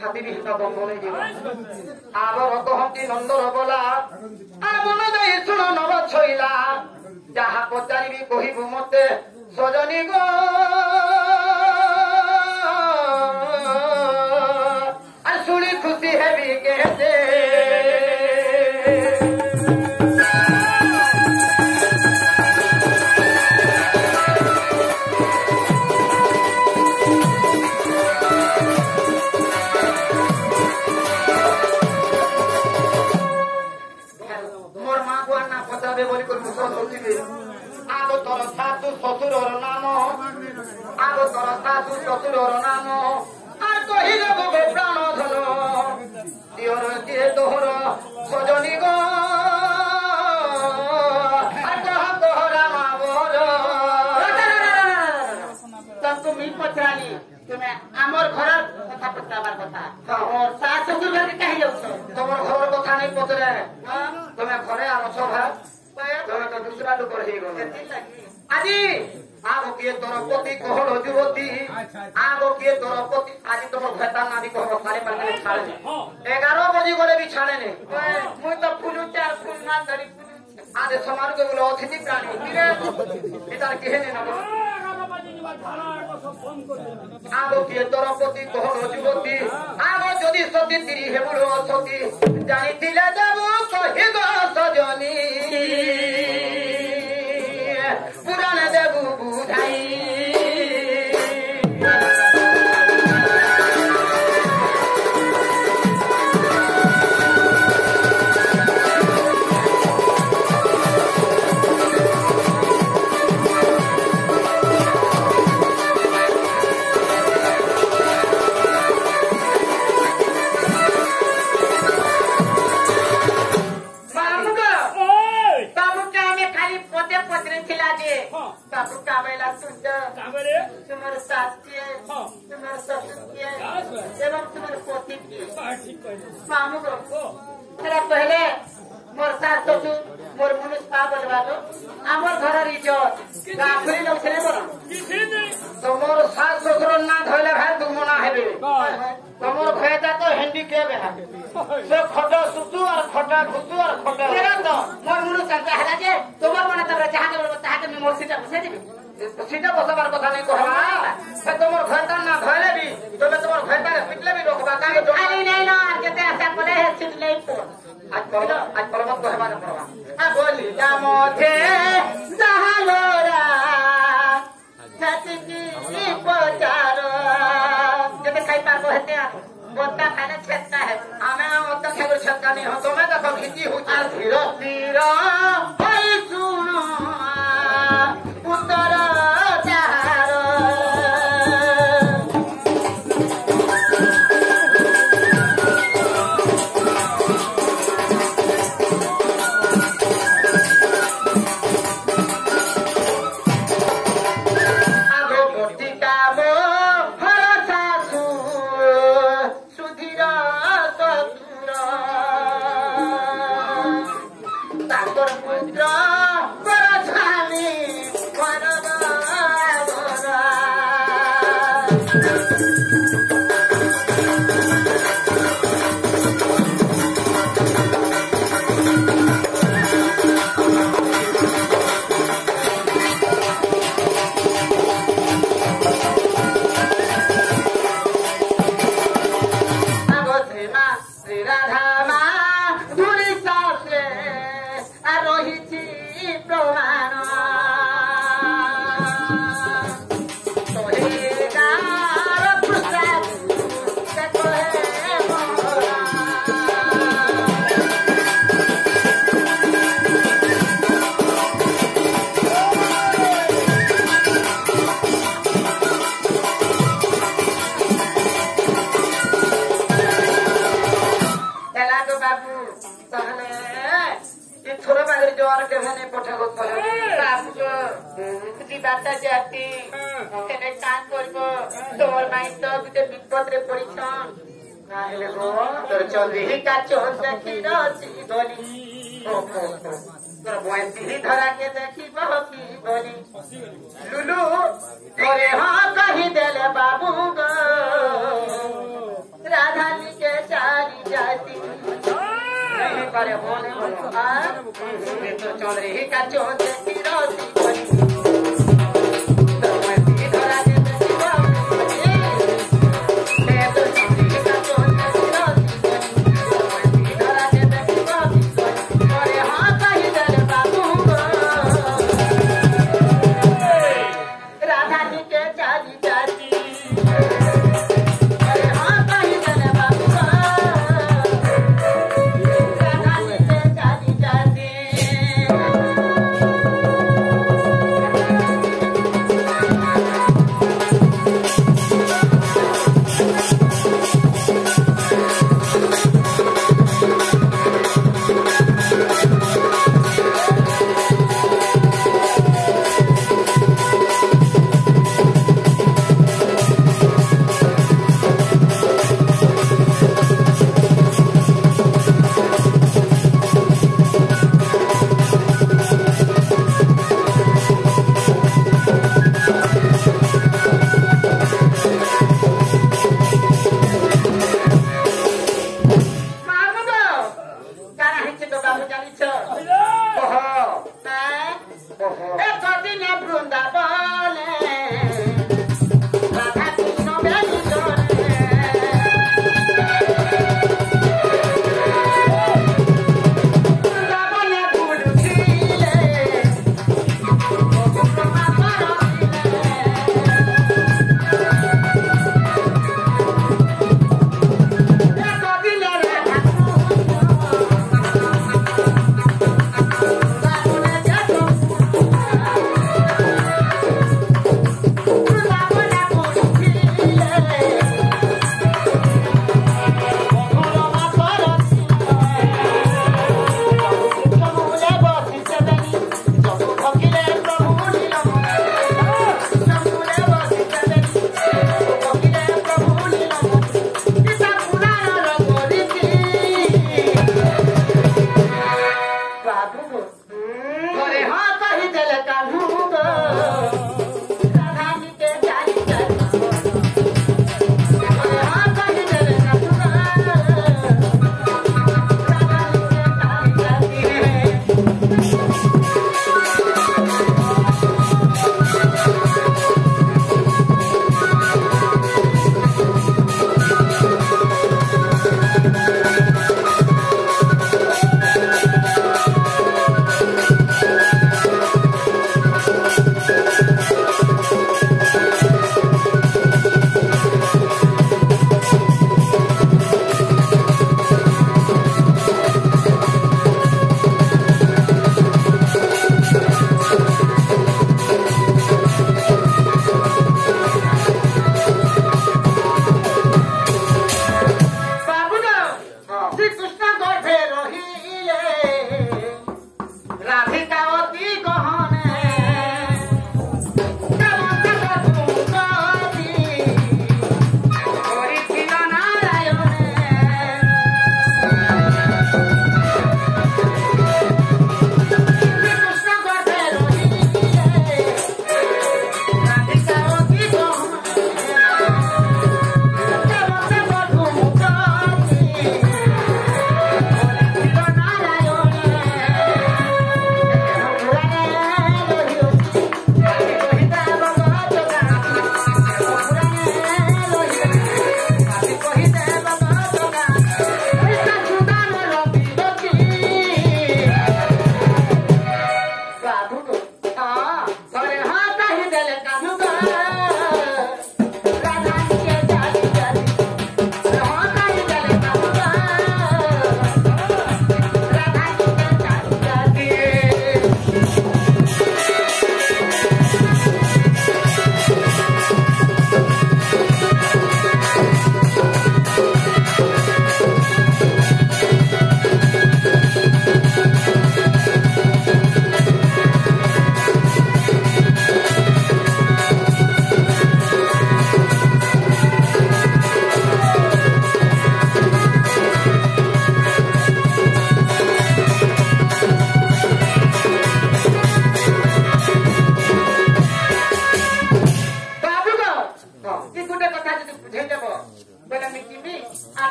छाती विहित दंभ नहीं जीव आवर कहती नंदर बोला मन जाई शुण नव छईला जहा पचारि कहबू मते सजनी गो शुणी खुशी हेबी कहते आगो तोर सासू शशुर नाम आगो तोर सासू शशुर नाम আর কহিলে গো প্রাণ ধন দিওর দিয়ে তোহর সজনী গো আর কহ তোহরা মাবর তুমি পচালি তুমি আমার ঘরের কথা পচাবার কথা ওর শাশু শ্বশুর ঘরে কাহি যাচ্ছ তোমার ঘরের কথা নাই পচরে তুমি ঘরে আনছ ভাত তুমি তো দুসরা লোকর হয়ে গেল আজি आगो किए तोर पति कहल युवती आगो किए तोर पति आज तुम भेता नादी कह सारे पाले छाड़े 11 बजे गले भी छाड़े ने मुई तो फुलु चार फुल ना धरी आज समाज के बोले अतिथि प्राणी किरे इतार केहे ने ना आगो किए तोर पति कहल युवती आगो जदि सती तिरी हेबुलो सती जानी दिले देबो कहि गो सजनी पुराण देबू बुझाई पहले मोर सास ससुर मोर मनुष्य पा बोलवा दो आमर घर इज्जत गाखरी लोग छले बोला तो मोर सास ससुर ना धइले भाई दुमना हेबे तमोर खयता तो हैंडीकैप है से खटा सुसु और खटा खुसु और खटा तेरा तो मोर मनुष्य संता हला जे तोमर मने तब चाहा के बोलबो ताहा के मोर सीटा बसे दिबे सीटा बसबार कथा नहीं कहबा से तमोर खयता ना धइले भी तबे तमोर खयता के पिटले भी रोकबा कागे जो आली नहीं ना केते आशा करे है सीट नहीं तो आज परमत कहबा न परवा आ बोली जा मोथे जहालोरा छतकी पचारो जब खाई पाबो हेते बोता खाने छेता है हमें बोता खाने छेता नहीं हो तो मैं तो खिची हूं आ धीरे धीरे भाई सुनो उत्तर चारो धरा के देखी लुलू हाँ कही देले बाबू गो राधा नहीं करे बोले तो चौधरी का चौधरी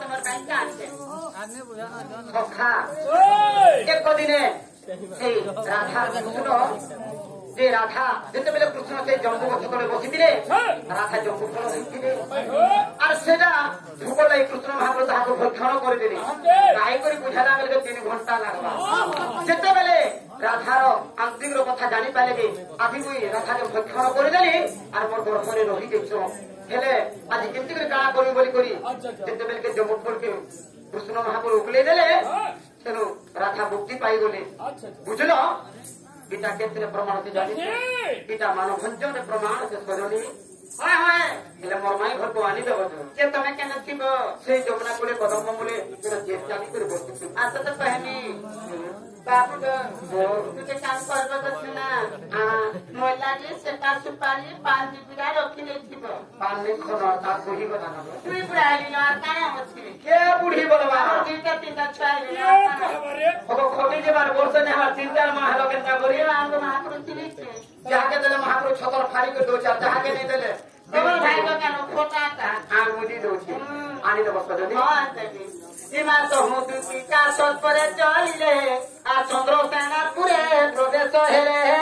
তোমার কাছে আছে সখা এক দিনে সেই রাধা কৃষ্ণ যে রাধা যেতেবেলে কৃষ্ণ সেই জম্বু গছ তলে বসিলে রাধা জম্বু ফল ধরিলে আর সেটা ভোগ লাগি কৃষ্ণ মহাপ্রভু তাহাকে ভক্ষণ করিদেলে গাই করে বুঝালা বেলে 3 ঘন্টা লাগবা যেতেবেলে রাধার আন্তরিক কথা জানি পাইলে যে আদি মুই রাধাকে ভক্ষণ করিদেলি আর মোর গর্ভরে রহি যাইছ হেলে আজ কেমতি করে কাଣା করি বলি করি যেতেবেলে জম্বু ফলকে কৃষ্ণ মহাপ্রভু উগলাই দেলে তেণু রাধা মুক্তি পাইগলে বুঝল गीता के प्रमाण से जानी गीता मानव भंजन प्रमाण से सजनी हाय हाय એટલે મોરમાઈ ઘર કો આની દેવો કે તમે કેન થીબ સે જમના કોલે કદમ મૂલે તેના ચેષ્ટાની કરી બસતી આ તો પહેની બાપુ તું કામ કરવા દસના આ મોલાજી સેટા સુપારી પાન દીપડા રખી લેથીબ પાન ને ખનો તા કોહી બતા ના তুই বুড়ালি না কায় আছে কে বুড়ি বলবা দুইটা তিনটা ছয় ও খটি যেবার বলছে না আমার তিন চার মাস হলো কেনটা করি আঙ্গ মহাপুরুষ দিলিছে যাকে দিলে মহাপুরুষ ছতর ফাড়ি করে দো চার যাকে নেই দিলে তোমার ভাই তো কেন ফোটাটা আর মুদি দউছি আনি দেব সজনি হ্যাঁ তাই এমা তো হুতু পিতা সৎ পরে চলিলে আর চন্দ্র